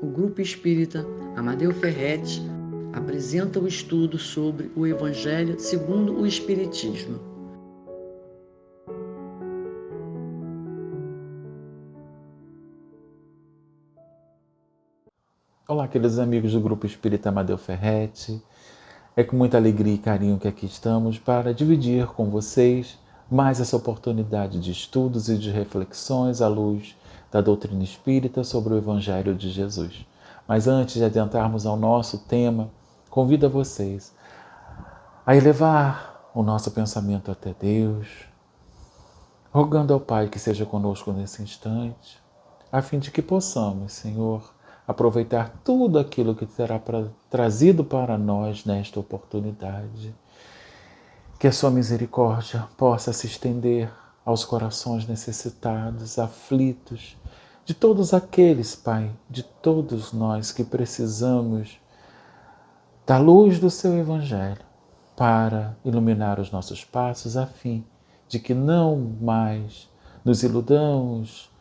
o Grupo Espírita Amadeu Ferretti apresenta o estudo sobre o Evangelho segundo o Espiritismo. Olá, queridos amigos do Grupo Espírita Amadeu Ferretti. É com muita alegria e carinho que aqui estamos para dividir com vocês mais essa oportunidade de estudos e de reflexões à luz da doutrina espírita sobre o Evangelho de Jesus. Mas antes de adentrarmos ao nosso tema, convido a vocês a elevar o nosso pensamento até Deus, rogando ao Pai que seja conosco nesse instante, a fim de que possamos, Senhor, aproveitar tudo aquilo que será trazido para nós nesta oportunidade. Que a sua misericórdia possa se estender aos corações necessitados, aflitos, de todos aqueles, Pai, de todos nós que precisamos da luz do seu Evangelho para iluminar os nossos passos, a fim de que não mais nos iludamos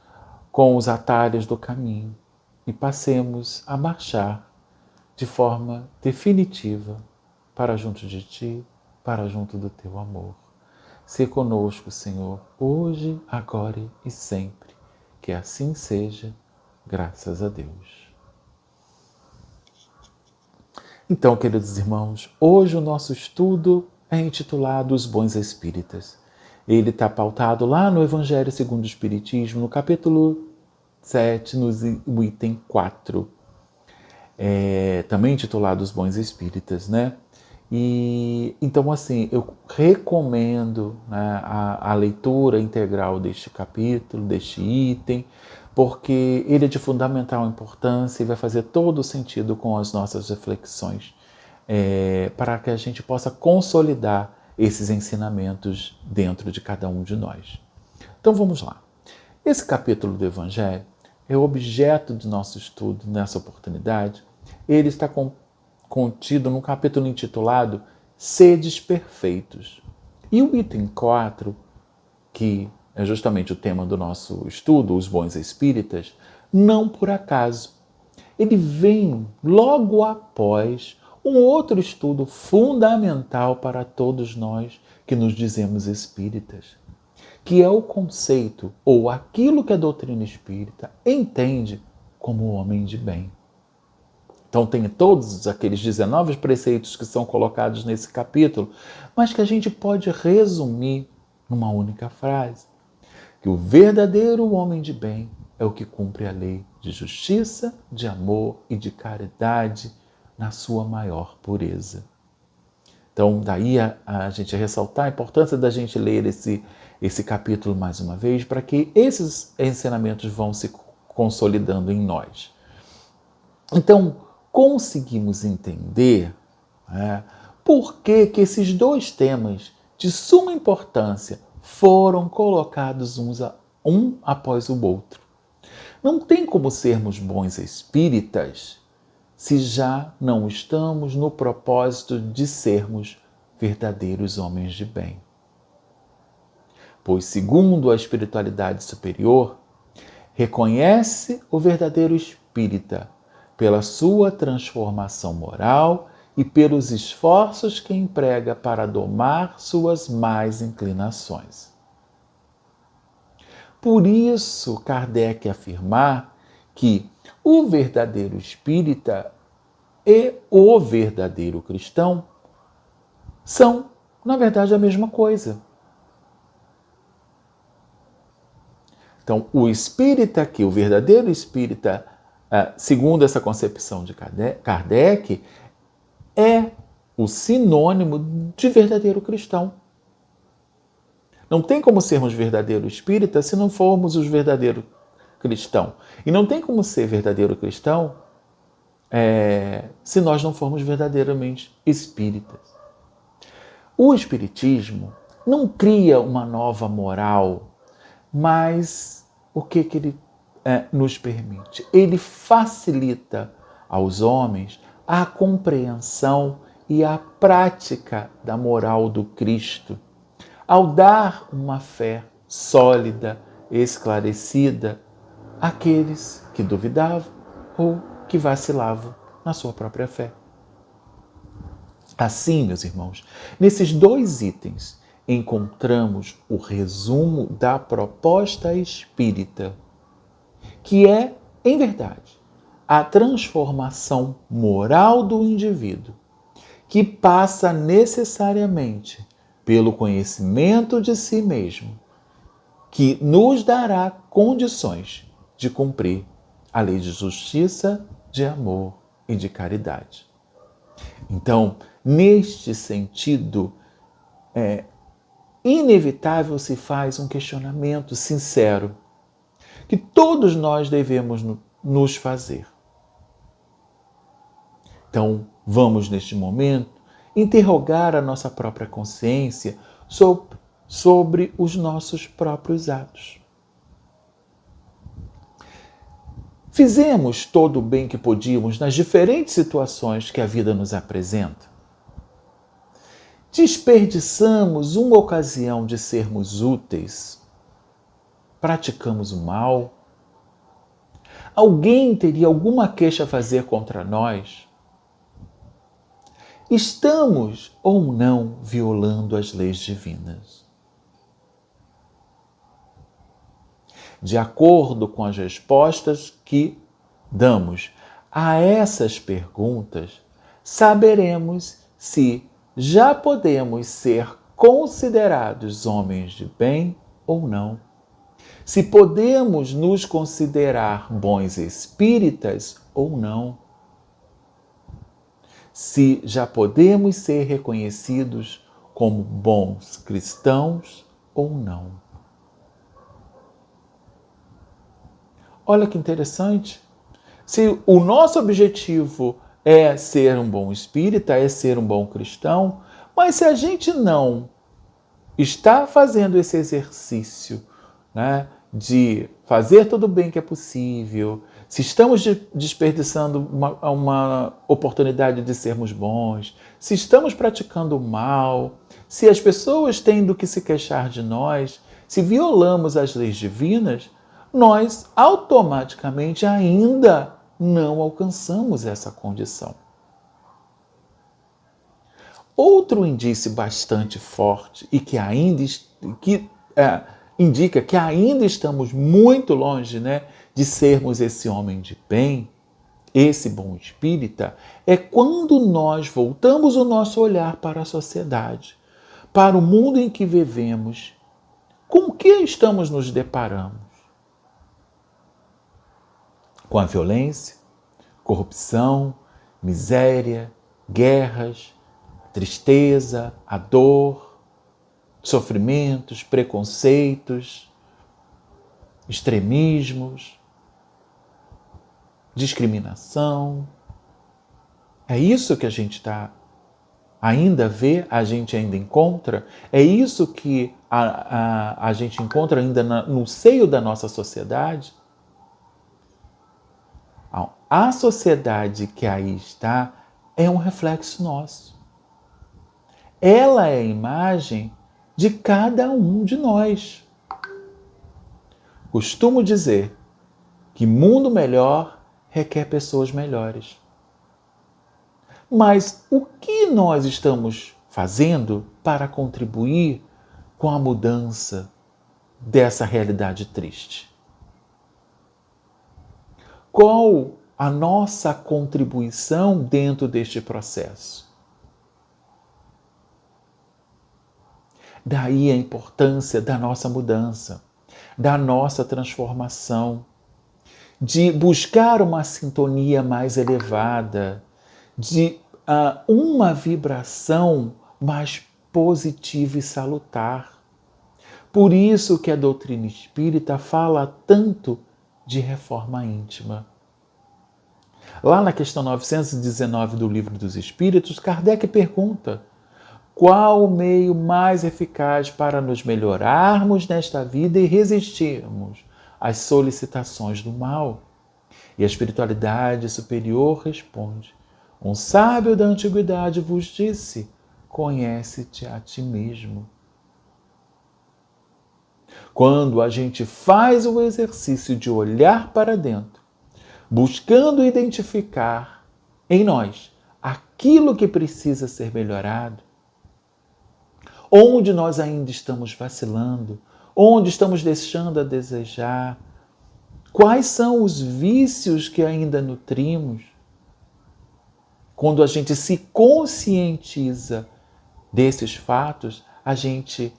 com os atalhos do caminho e passemos a marchar de forma definitiva para junto de Ti, para junto do Teu amor. Se conosco, Senhor, hoje, agora e sempre. Que assim seja, graças a Deus. Então, queridos irmãos, hoje o nosso estudo é intitulado Os Bons Espíritas. Ele está pautado lá no Evangelho segundo o Espiritismo, no capítulo 7, no item 4. Também intitulado Os Bons Espíritas, né? E então, assim, eu recomendo, né, a leitura integral deste capítulo, deste item, porque ele é de fundamental importância e vai fazer todo o sentido com as nossas reflexões, para que a gente possa consolidar esses ensinamentos dentro de cada um de nós. Então vamos lá. Esse capítulo do Evangelho é o objeto do nosso estudo nessa oportunidade. Ele está contido num capítulo intitulado Sedes Perfeitos. E o item 4, que é justamente o tema do nosso estudo, os bons espíritas, não por acaso. Ele vem logo após um outro estudo fundamental para todos nós que nos dizemos espíritas, que é o conceito ou aquilo que a doutrina espírita entende como o homem de bem. Então tem todos aqueles 19 preceitos que são colocados nesse capítulo, mas que a gente pode resumir numa única frase: que o verdadeiro homem de bem é o que cumpre a lei de justiça, de amor e de caridade na sua maior pureza. Então daí a gente ressaltar a importância da gente ler esse capítulo mais uma vez, para que esses ensinamentos vão se consolidando em nós. Então, conseguimos entender, por que esses dois temas de suma importância foram colocados um após o outro. Não tem como sermos bons espíritas se já não estamos no propósito de sermos verdadeiros homens de bem. Pois, segundo a espiritualidade superior, reconhece o verdadeiro espírita pela sua transformação moral e pelos esforços que emprega para domar suas más inclinações. Por isso, Kardec afirmar que o verdadeiro espírita e o verdadeiro cristão são, na verdade, a mesma coisa. Então, o espírita aqui, o verdadeiro espírita, segundo essa concepção de Kardec, é o sinônimo de verdadeiro cristão. Não tem como sermos verdadeiro espírita se não formos os verdadeiros cristãos. E não tem como ser verdadeiro cristão se nós não formos verdadeiramente espíritas. O espiritismo não cria uma nova moral, mas o que ele nos permite? Ele facilita aos homens a compreensão e a prática da moral do Cristo, ao dar uma fé sólida, esclarecida àqueles que duvidavam ou que vacilava na sua própria fé. Assim, meus irmãos, nesses 2 itens encontramos o resumo da proposta espírita, que é, em verdade, a transformação moral do indivíduo, que passa necessariamente pelo conhecimento de si mesmo, que nos dará condições de cumprir a lei de justiça, de amor e de caridade. Então, neste sentido, inevitável se faz um questionamento sincero que todos nós devemos nos fazer. Então, vamos neste momento interrogar a nossa própria consciência sobre os nossos próprios atos. Fizemos todo o bem que podíamos nas diferentes situações que a vida nos apresenta? Desperdiçamos uma ocasião de sermos úteis? Praticamos o mal? Alguém teria alguma queixa a fazer contra nós? Estamos ou não violando as leis divinas? De acordo com as respostas que damos a essas perguntas, saberemos se já podemos ser considerados homens de bem ou não. Se podemos nos considerar bons espíritas ou não. Se já podemos ser reconhecidos como bons cristãos ou não. Olha que interessante. Se o nosso objetivo é ser um bom espírita, é ser um bom cristão, mas se a gente não está fazendo esse exercício, né, de fazer todo o bem que é possível, se estamos desperdiçando uma oportunidade de sermos bons, se estamos praticando o mal, se as pessoas têm do que se queixar de nós, se violamos as leis divinas, nós automaticamente ainda não alcançamos essa condição. Outro indício bastante forte e que indica que ainda estamos muito longe, né, de sermos esse homem de bem, esse bom espírita, é quando nós voltamos o nosso olhar para a sociedade, para o mundo em que vivemos. Com o que estamos nos deparando? Com a violência, corrupção, miséria, guerras, tristeza, a dor, sofrimentos, preconceitos, extremismos, discriminação. É isso que a gente ainda vê, a gente ainda encontra? É isso que a gente encontra ainda no seio da nossa sociedade? A sociedade que aí está é um reflexo nosso. Ela é a imagem de cada um de nós. Costumo dizer que mundo melhor requer pessoas melhores. Mas o que nós estamos fazendo para contribuir com a mudança dessa realidade triste? Qual a nossa contribuição dentro deste processo? Daí a importância da nossa mudança, da nossa transformação, de buscar uma sintonia mais elevada, de uma vibração mais positiva e salutar. Por isso que a doutrina espírita fala tanto de reforma íntima. Lá na questão 919 do Livro dos Espíritos, Kardec pergunta: qual o meio mais eficaz para nos melhorarmos nesta vida e resistirmos às solicitações do mal? E a espiritualidade superior responde: um sábio da antiguidade vos disse: conhece-te a ti mesmo. Quando a gente faz o exercício de olhar para dentro, buscando identificar em nós aquilo que precisa ser melhorado, onde nós ainda estamos vacilando, onde estamos deixando a desejar, quais são os vícios que ainda nutrimos. Quando a gente se conscientiza desses fatos, a gente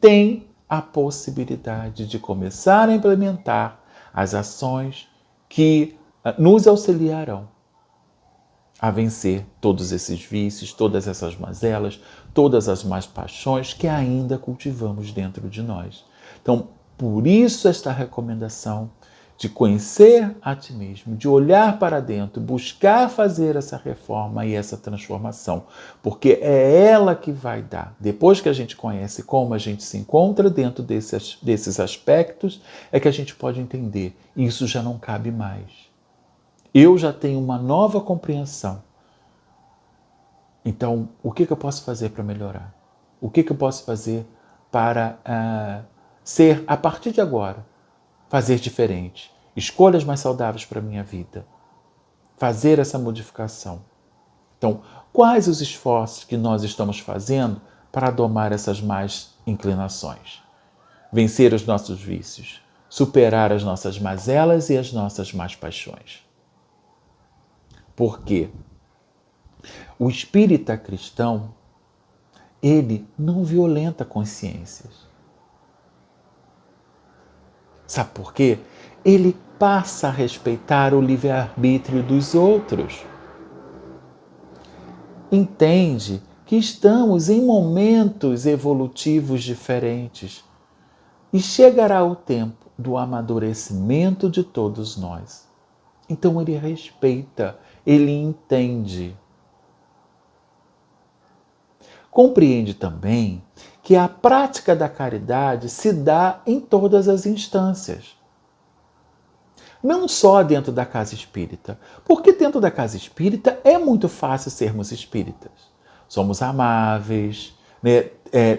tem a possibilidade de começar a implementar as ações que nos auxiliarão a vencer todos esses vícios, todas essas mazelas, todas as más paixões que ainda cultivamos dentro de nós. Então, por isso esta recomendação de conhecer a ti mesmo, de olhar para dentro, buscar fazer essa reforma e essa transformação, porque é ela que vai dar. Depois que a gente conhece como a gente se encontra dentro desses aspectos, é que a gente pode entender, isso já não cabe mais. Eu já tenho uma nova compreensão. Então, o que eu posso fazer para melhorar? O que eu posso fazer para ser, a partir de agora, fazer diferente? Escolhas mais saudáveis para a minha vida. Fazer essa modificação. Então, quais os esforços que nós estamos fazendo para domar essas más inclinações? Vencer os nossos vícios, superar as nossas mazelas e as nossas más paixões. Por quê? O espírita cristão, ele não violenta consciências. Sabe por quê? Ele passa a respeitar o livre-arbítrio dos outros. Entende que estamos em momentos evolutivos diferentes e chegará o tempo do amadurecimento de todos nós. Então ele respeita, ele entende. Compreende também que a prática da caridade se dá em todas as instâncias. Não só dentro da casa espírita, porque dentro da casa espírita é muito fácil sermos espíritas. Somos amáveis, né?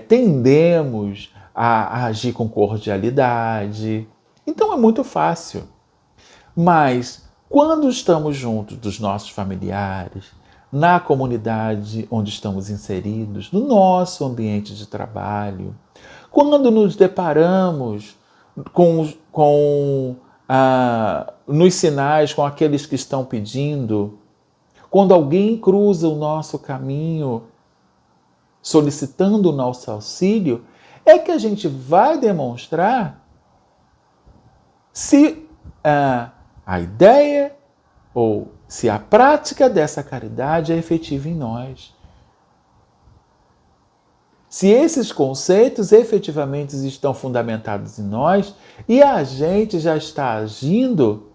Tendemos a agir com cordialidade, então é muito fácil. Mas quando estamos juntos dos nossos familiares, na comunidade onde estamos inseridos, no nosso ambiente de trabalho, quando nos deparamos nos sinais com aqueles que estão pedindo, quando alguém cruza o nosso caminho solicitando o nosso auxílio, é que a gente vai demonstrar se a ideia ou se a prática dessa caridade é efetiva em nós. Se esses conceitos efetivamente estão fundamentados em nós e a gente já está agindo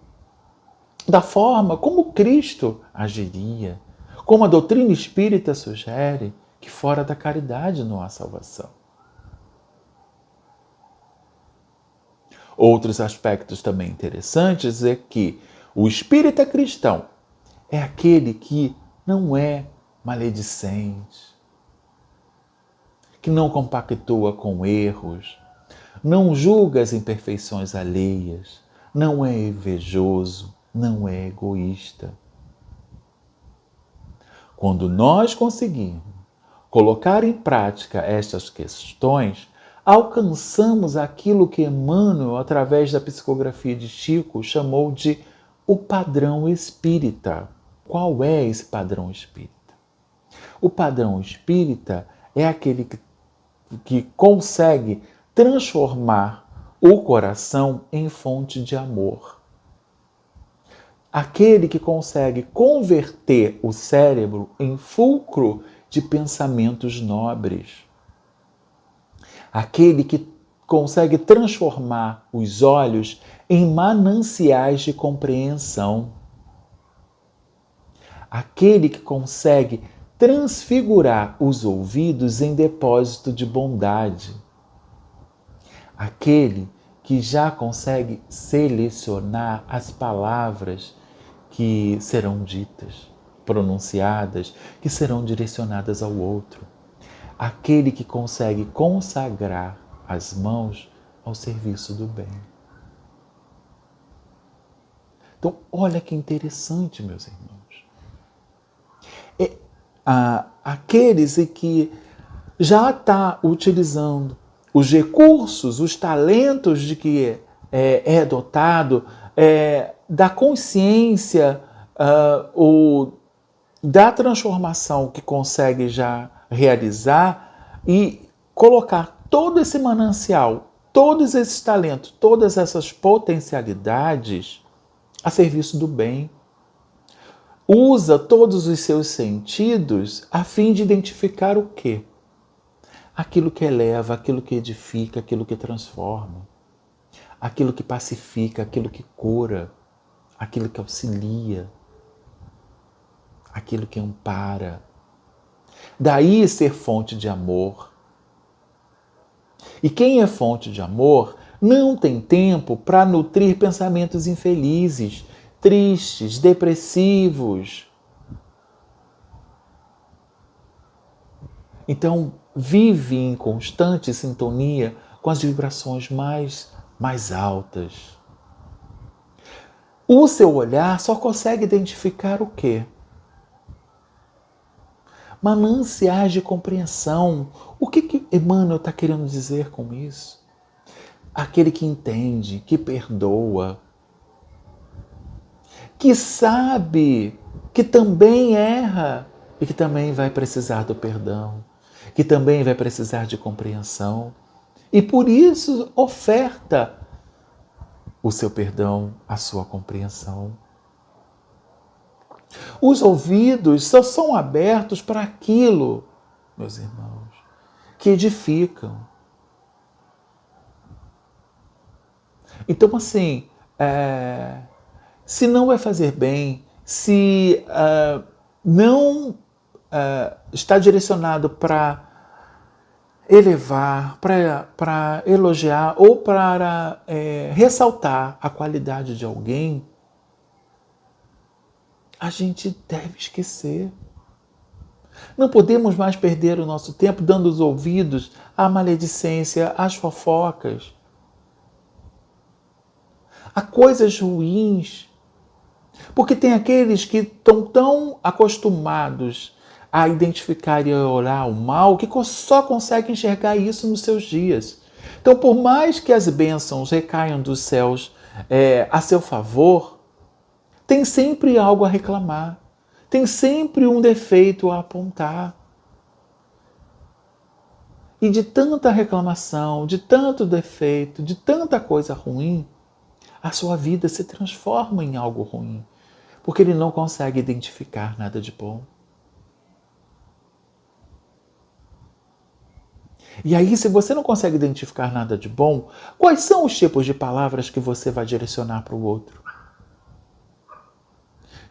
da forma como Cristo agiria, como a doutrina espírita sugere, que fora da caridade não há salvação. Outros aspectos também interessantes é que o espírita cristão é aquele que não é maledicente, que não compactua com erros, não julga as imperfeições alheias, não é invejoso, não é egoísta. Quando nós conseguirmos colocar em prática estas questões, alcançamos aquilo que Emmanuel, através da psicografia de Chico, chamou de o padrão espírita. Qual é esse padrão espírita? O padrão espírita é aquele que consegue transformar o coração em fonte de amor. Aquele que consegue converter o cérebro em fulcro de pensamentos nobres. Aquele que consegue transformar os olhos em mananciais de compreensão. Aquele que consegue transfigurar os ouvidos em depósito de bondade. Aquele que já consegue selecionar as palavras que serão ditas, pronunciadas, que serão direcionadas ao outro. Aquele que consegue consagrar as mãos ao serviço do bem. Então, olha que interessante, meus irmãos. Aqueles que já está utilizando os recursos, os talentos de que é dotado, da consciência, da transformação que consegue já realizar e colocar todo esse manancial, todos esses talentos, todas essas potencialidades a serviço do bem. Usa todos os seus sentidos a fim de identificar o quê? Aquilo que eleva, aquilo que edifica, aquilo que transforma, aquilo que pacifica, aquilo que cura, aquilo que auxilia, aquilo que ampara. Daí ser fonte de amor. E quem é fonte de amor não tem tempo para nutrir pensamentos infelizes, tristes, depressivos. Então, vive em constante sintonia com as vibrações mais altas. O seu olhar só consegue identificar o quê? Mananciais de compreensão. O que Emmanuel está querendo dizer com isso? Aquele que entende, que perdoa, que sabe que também erra e que também vai precisar do perdão, que também vai precisar de compreensão e por isso oferta o seu perdão, a sua compreensão. Os ouvidos só são abertos para aquilo, meus irmãos, que edificam. Então, assim, se não vai fazer bem, se não está direcionado para elevar, para elogiar ou para ressaltar a qualidade de alguém, a gente deve esquecer. Não podemos mais perder o nosso tempo dando os ouvidos à maledicência, às fofocas, a coisas ruins. Porque tem aqueles que estão tão acostumados a identificar e a olhar o mal que só conseguem enxergar isso nos seus dias. Então, por mais que as bênçãos recaiam dos céus a seu favor, tem sempre algo a reclamar, tem sempre um defeito a apontar. E de tanta reclamação, de tanto defeito, de tanta coisa ruim, a sua vida se transforma em algo ruim, porque ele não consegue identificar nada de bom. E aí, se você não consegue identificar nada de bom, quais são os tipos de palavras que você vai direcionar para o outro?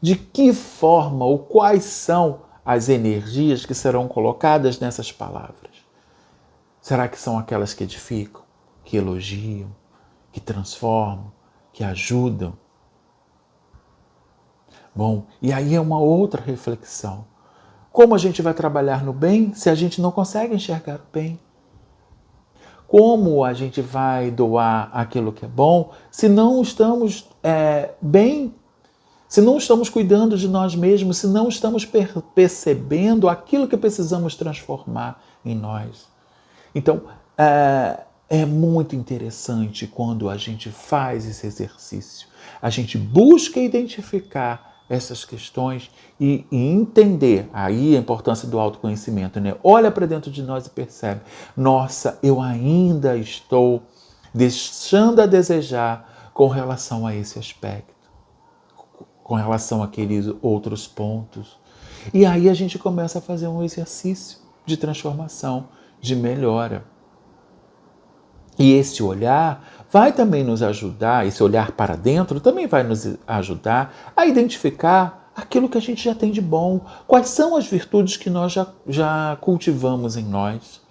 De que forma ou quais são as energias que serão colocadas nessas palavras? Será que são aquelas que edificam, que elogiam, que transformam, que ajudam? Bom, e aí é uma outra reflexão. Como a gente vai trabalhar no bem se a gente não consegue enxergar o bem? Como a gente vai doar aquilo que é bom se não estamos bem? Se não estamos cuidando de nós mesmos, se não estamos percebendo aquilo que precisamos transformar em nós. Então, é muito interessante quando a gente faz esse exercício. A gente busca identificar essas questões e entender aí a importância do autoconhecimento, né? Olha para dentro de nós e percebe: nossa, eu ainda estou deixando a desejar com relação a esse aspecto, com relação àqueles outros pontos. E aí a gente começa a fazer um exercício de transformação, de melhora. E esse olhar vai também nos ajudar, esse olhar para dentro também vai nos ajudar a identificar aquilo que a gente já tem de bom, quais são as virtudes que nós já cultivamos em nós.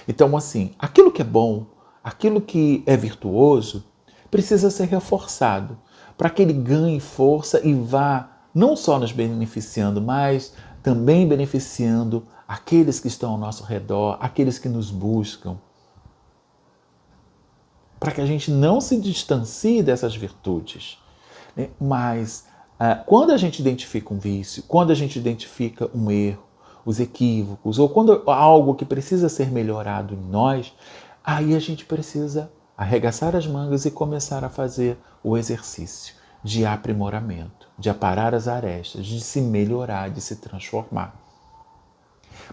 Então, assim, aquilo que é bom, aquilo que é virtuoso, precisa ser reforçado para que ele ganhe força e vá não só nos beneficiando, mas também beneficiando aqueles que estão ao nosso redor, aqueles que nos buscam, para que a gente não se distancie dessas virtudes. né? Mas quando a gente identifica um vício, quando a gente identifica um erro, os equívocos, ou quando algo que precisa ser melhorado em nós, aí a gente precisa arregaçar as mangas e começar a fazer o exercício de aprimoramento, de aparar as arestas, de se melhorar, de se transformar.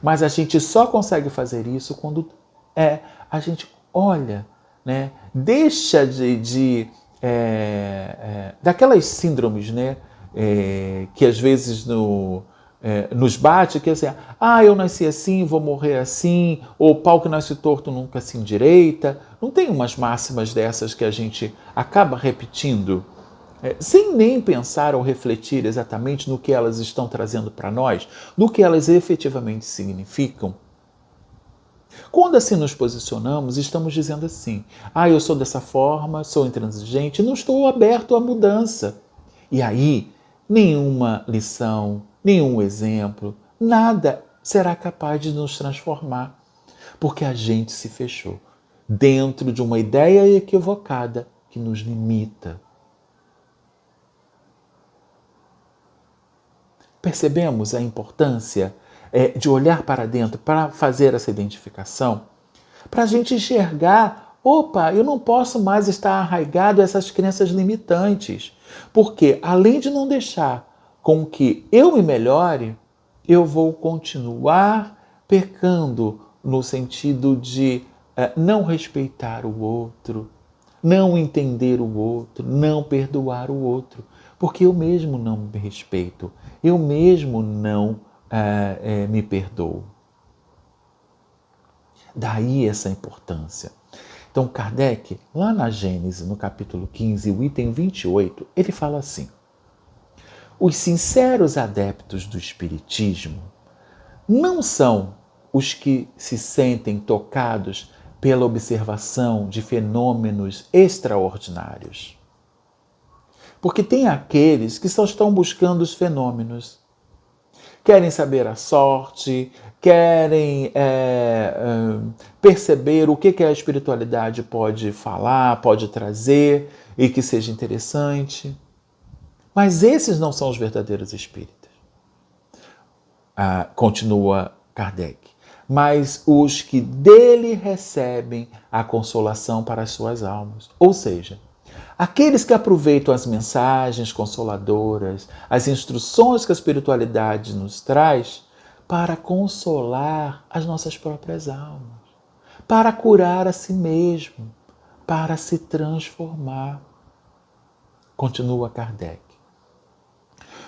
Mas a gente só consegue fazer isso quando a gente olha, né? Deixa daquelas síndromes, né? Que às vezes nos bate, que é assim, eu nasci assim, vou morrer assim, ou pau que nasce torto nunca se endireita. Não tem umas máximas dessas que a gente acaba repetindo, sem nem pensar ou refletir exatamente no que elas estão trazendo para nós, no que elas efetivamente significam? Quando assim nos posicionamos, estamos dizendo assim, eu sou dessa forma, sou intransigente, não estou aberto à mudança. E aí, nenhuma lição, nenhum exemplo, nada será capaz de nos transformar, porque a gente se fechou dentro de uma ideia equivocada que nos limita. Percebemos a importância de olhar para dentro para fazer essa identificação? Para a gente enxergar, eu não posso mais estar arraigado a essas crenças limitantes. Porque, além de não deixar com que eu me melhore, eu vou continuar pecando no sentido de não respeitar o outro, não entender o outro, não perdoar o outro. Porque eu mesmo não me respeito, eu mesmo não me perdoo. Daí essa importância. Então Kardec, lá na Gênesis, no capítulo 15, o item 28, ele fala assim: os sinceros adeptos do Espiritismo não são os que se sentem tocados pela observação de fenômenos extraordinários. Porque tem aqueles que só estão buscando os fenômenos. Querem saber a sorte, querem perceber o que a espiritualidade pode falar, pode trazer e que seja interessante. Mas esses não são os verdadeiros espíritas. Continua Kardec. Mas os que dele recebem a consolação para as suas almas. Ou seja, aqueles que aproveitam as mensagens consoladoras, as instruções que a espiritualidade nos traz para consolar as nossas próprias almas, para curar a si mesmo, para se transformar. Continua Kardec.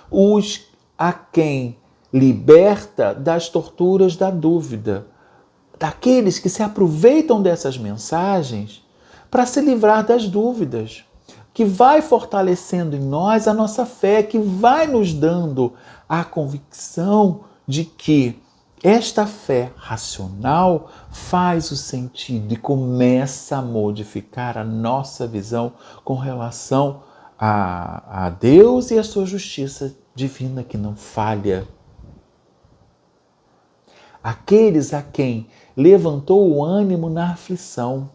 Os a quem liberta das torturas da dúvida, daqueles que se aproveitam dessas mensagens para se livrar das dúvidas, que vai fortalecendo em nós a nossa fé, que vai nos dando a convicção de que esta fé racional faz o sentido e começa a modificar a nossa visão com relação a Deus e a sua justiça divina que não falha. Aqueles a quem levantou o ânimo na aflição.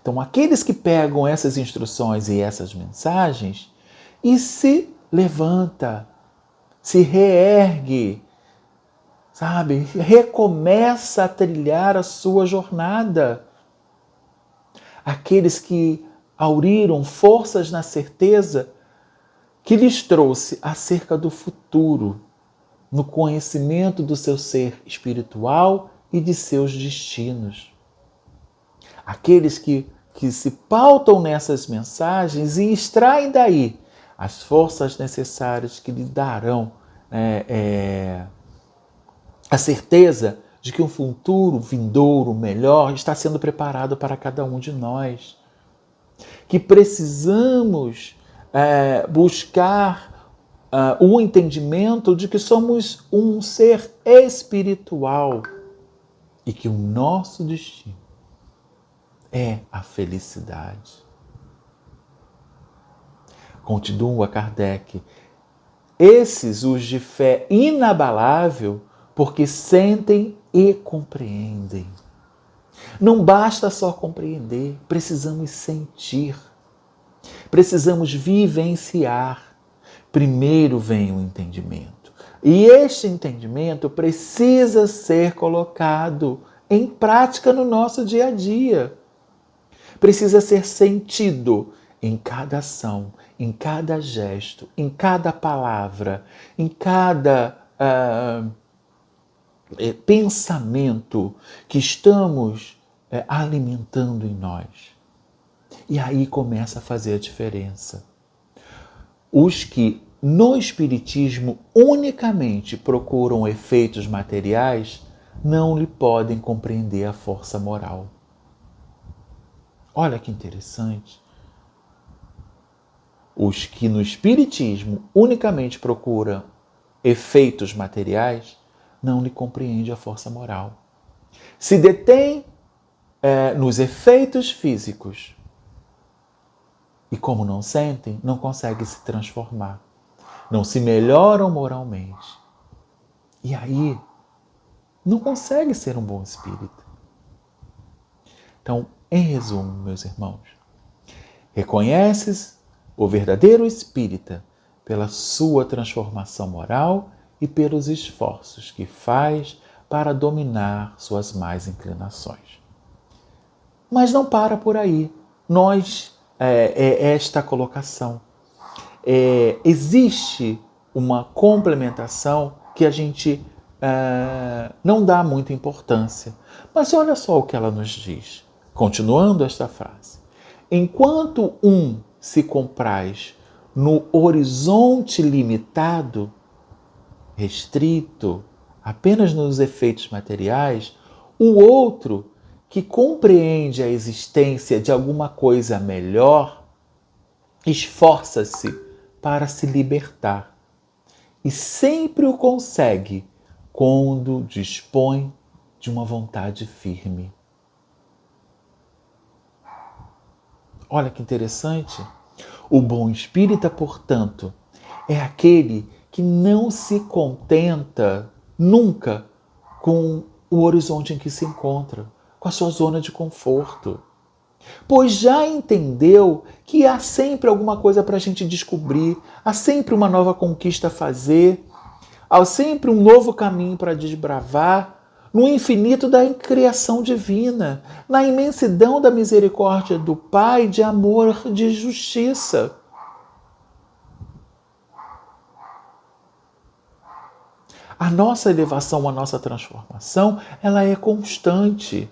Então, aqueles que pegam essas instruções e essas mensagens e se levanta, se reergue, recomeça a trilhar a sua jornada. Aqueles que auriram forças na certeza que lhes trouxe acerca do futuro, no conhecimento do seu ser espiritual e de seus destinos. Aqueles que se pautam nessas mensagens e extraem daí as forças necessárias que lhe darão a certeza de que um futuro vindouro, melhor, está sendo preparado para cada um de nós. Que precisamos buscar o entendimento de que somos um ser espiritual e que o nosso destino é a felicidade. Continua Kardec. Esses os de fé inabalável, porque sentem e compreendem. Não basta só compreender, precisamos sentir. Precisamos vivenciar. Primeiro vem o entendimento. E este entendimento precisa ser colocado em prática no nosso dia a dia. Precisa ser sentido em cada ação, em cada gesto, em cada palavra, em cada pensamento que estamos alimentando em nós. E aí começa a fazer a diferença. Os que no Espiritismo unicamente procuram efeitos materiais não lhe podem compreender a força moral. Olha que interessante. Os que no Espiritismo unicamente procuram efeitos materiais não lhe compreendem a força moral. Se detém nos efeitos físicos e, como não sentem, não conseguem se transformar, não se melhoram moralmente. E aí, não consegue ser um bom espírita. Então, em resumo, meus irmãos, reconheces o verdadeiro espírita pela sua transformação moral e pelos esforços que faz para dominar suas más inclinações. Mas não para por aí. Esta colocação. Existe uma complementação que a gente não dá muita importância. Mas olha só o que ela nos diz. Continuando esta frase. Enquanto um se compraz no horizonte limitado, restrito, apenas nos efeitos materiais, o outro, que compreende a existência de alguma coisa melhor, esforça-se para se libertar e sempre o consegue quando dispõe de uma vontade firme. Olha que interessante. O bom espírita, portanto, é aquele que não se contenta nunca com o horizonte em que se encontra, com a sua zona de conforto. Pois já entendeu que há sempre alguma coisa para a gente descobrir, há sempre uma nova conquista a fazer, há sempre um novo caminho para desbravar, no infinito da criação divina, na imensidão da misericórdia do Pai, de amor, de justiça. A nossa elevação, a nossa transformação, ela é constante.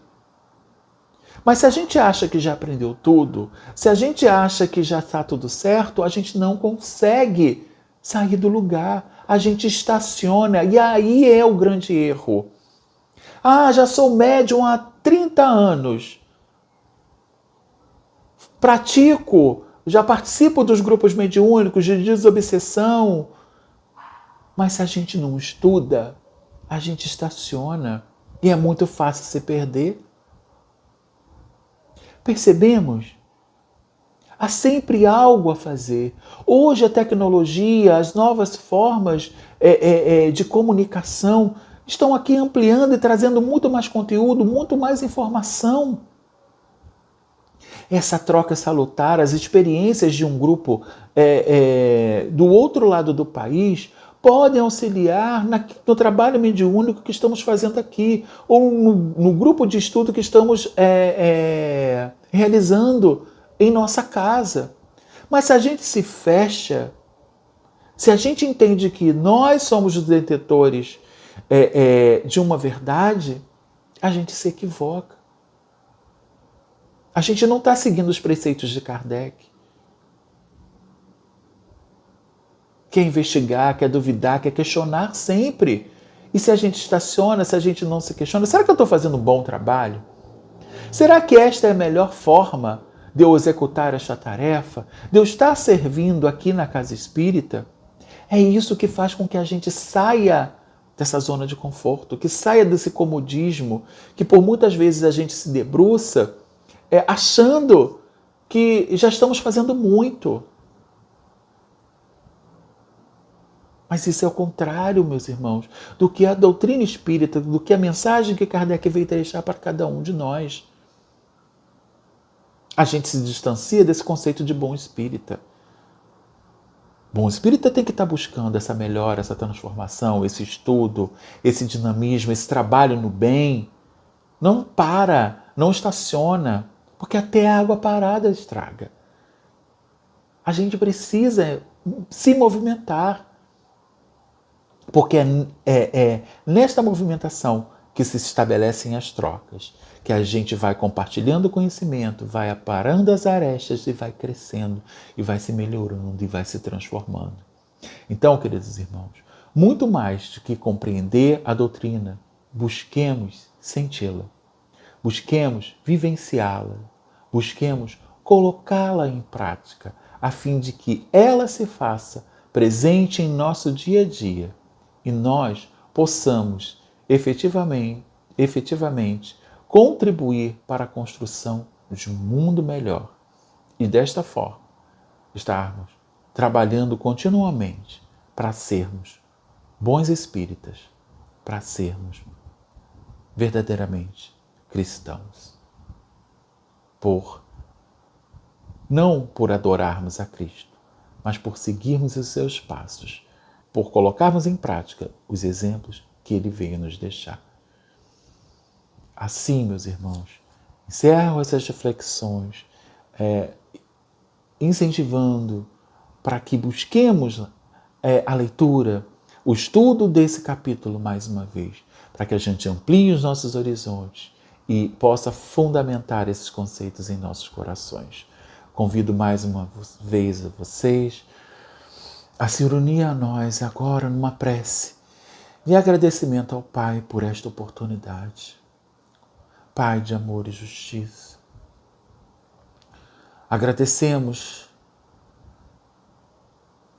Mas se a gente acha que já aprendeu tudo, se a gente acha que já está tudo certo, a gente não consegue sair do lugar. A gente estaciona e aí é o grande erro. Já sou médium há 30 anos. Pratico, já participo dos grupos mediúnicos de desobsessão. Mas se a gente não estuda, a gente estaciona e é muito fácil se perder. Percebemos? Há sempre algo a fazer. Hoje a tecnologia, as novas formas de comunicação estão aqui ampliando e trazendo muito mais conteúdo, muito mais informação. Essa troca salutar, as experiências de um grupo do outro lado do país podem auxiliar no trabalho mediúnico que estamos fazendo aqui, ou no grupo de estudo que estamos realizando em nossa casa. Mas se a gente se fecha, se a gente entende que nós somos os detentores de uma verdade, a gente se equivoca. A gente não está seguindo os preceitos de Kardec. Quer investigar, quer duvidar, quer questionar sempre. E se a gente estaciona, se a gente não se questiona, será que eu estou fazendo um bom trabalho? Será que esta é a melhor forma de eu executar esta tarefa? De eu estar servindo aqui na casa espírita? É isso que faz com que a gente saia dessa zona de conforto, que saia desse comodismo, que por muitas vezes a gente se debruça achando que já estamos fazendo muito. Mas isso é o contrário, meus irmãos, do que a doutrina espírita, do que a mensagem que Kardec veio deixar para cada um de nós. A gente se distancia desse conceito de bom espírita. Bom espírita tem que estar buscando essa melhora, essa transformação, esse estudo, esse dinamismo, esse trabalho no bem. Não para, não estaciona, porque até a água parada estraga. A gente precisa se movimentar, porque é nesta movimentação que se estabelecem as trocas, que a gente vai compartilhando o conhecimento, vai aparando as arestas e vai crescendo, e vai se melhorando, e vai se transformando. Então, queridos irmãos, muito mais do que compreender a doutrina, busquemos senti-la, busquemos vivenciá-la, busquemos colocá-la em prática, a fim de que ela se faça presente em nosso dia a dia e nós possamos efetivamente contribuir para a construção de um mundo melhor. E desta forma, estarmos trabalhando continuamente para sermos bons espíritas, para sermos verdadeiramente cristãos. Não por adorarmos a Cristo, mas por seguirmos os seus passos, por colocarmos em prática os exemplos que ele veio nos deixar. Assim, meus irmãos, encerro essas reflexões, incentivando para que busquemos a leitura, o estudo desse capítulo mais uma vez, para que a gente amplie os nossos horizontes e possa fundamentar esses conceitos em nossos corações. Convido mais uma vez a vocês a se unir a nós agora numa prece de agradecimento ao Pai por esta oportunidade. Pai de amor e justiça, agradecemos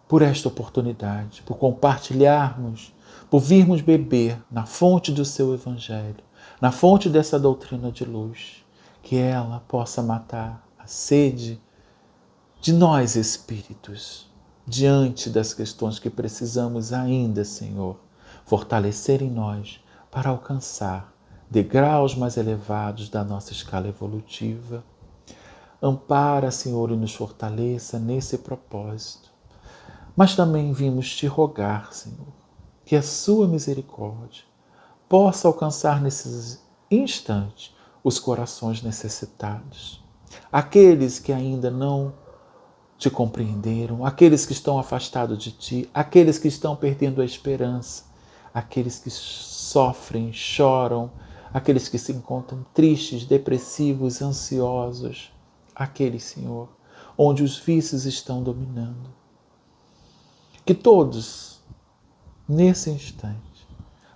por esta oportunidade, por compartilharmos, por virmos beber na fonte do seu Evangelho, na fonte dessa doutrina de luz, que ela possa matar a sede de nós, espíritos, diante das questões que precisamos ainda, Senhor, fortalecer em nós para alcançar degraus mais elevados da nossa escala evolutiva. Ampara, Senhor, e nos fortaleça nesse propósito. Mas também vimos te rogar, Senhor, que a sua misericórdia possa alcançar nesses instantes os corações necessitados, aqueles que ainda não te compreenderam, aqueles que estão afastados de ti, aqueles que estão perdendo a esperança, aqueles que sofrem, choram, aqueles que se encontram tristes, depressivos, ansiosos, aqueles, Senhor, onde os vícios estão dominando. Que todos, nesse instante,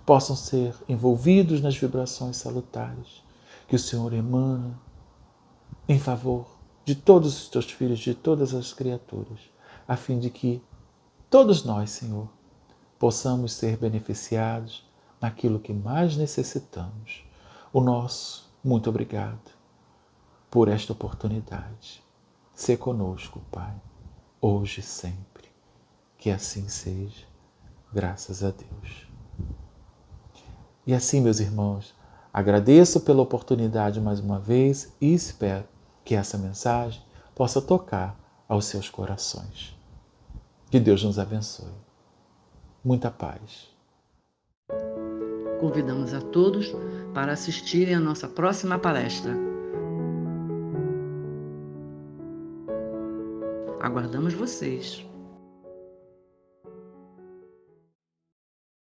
possam ser envolvidos nas vibrações salutares que o Senhor emana em favor de todos os teus filhos, de todas as criaturas, a fim de que todos nós, Senhor, possamos ser beneficiados naquilo que mais necessitamos. O nosso muito obrigado por esta oportunidade. Sê conosco, Pai, hoje e sempre. Que assim seja, graças a Deus. E assim, meus irmãos, agradeço pela oportunidade mais uma vez e espero que essa mensagem possa tocar aos seus corações. Que Deus nos abençoe. Muita paz. Convidamos a todos para assistirem à nossa próxima palestra. Aguardamos vocês!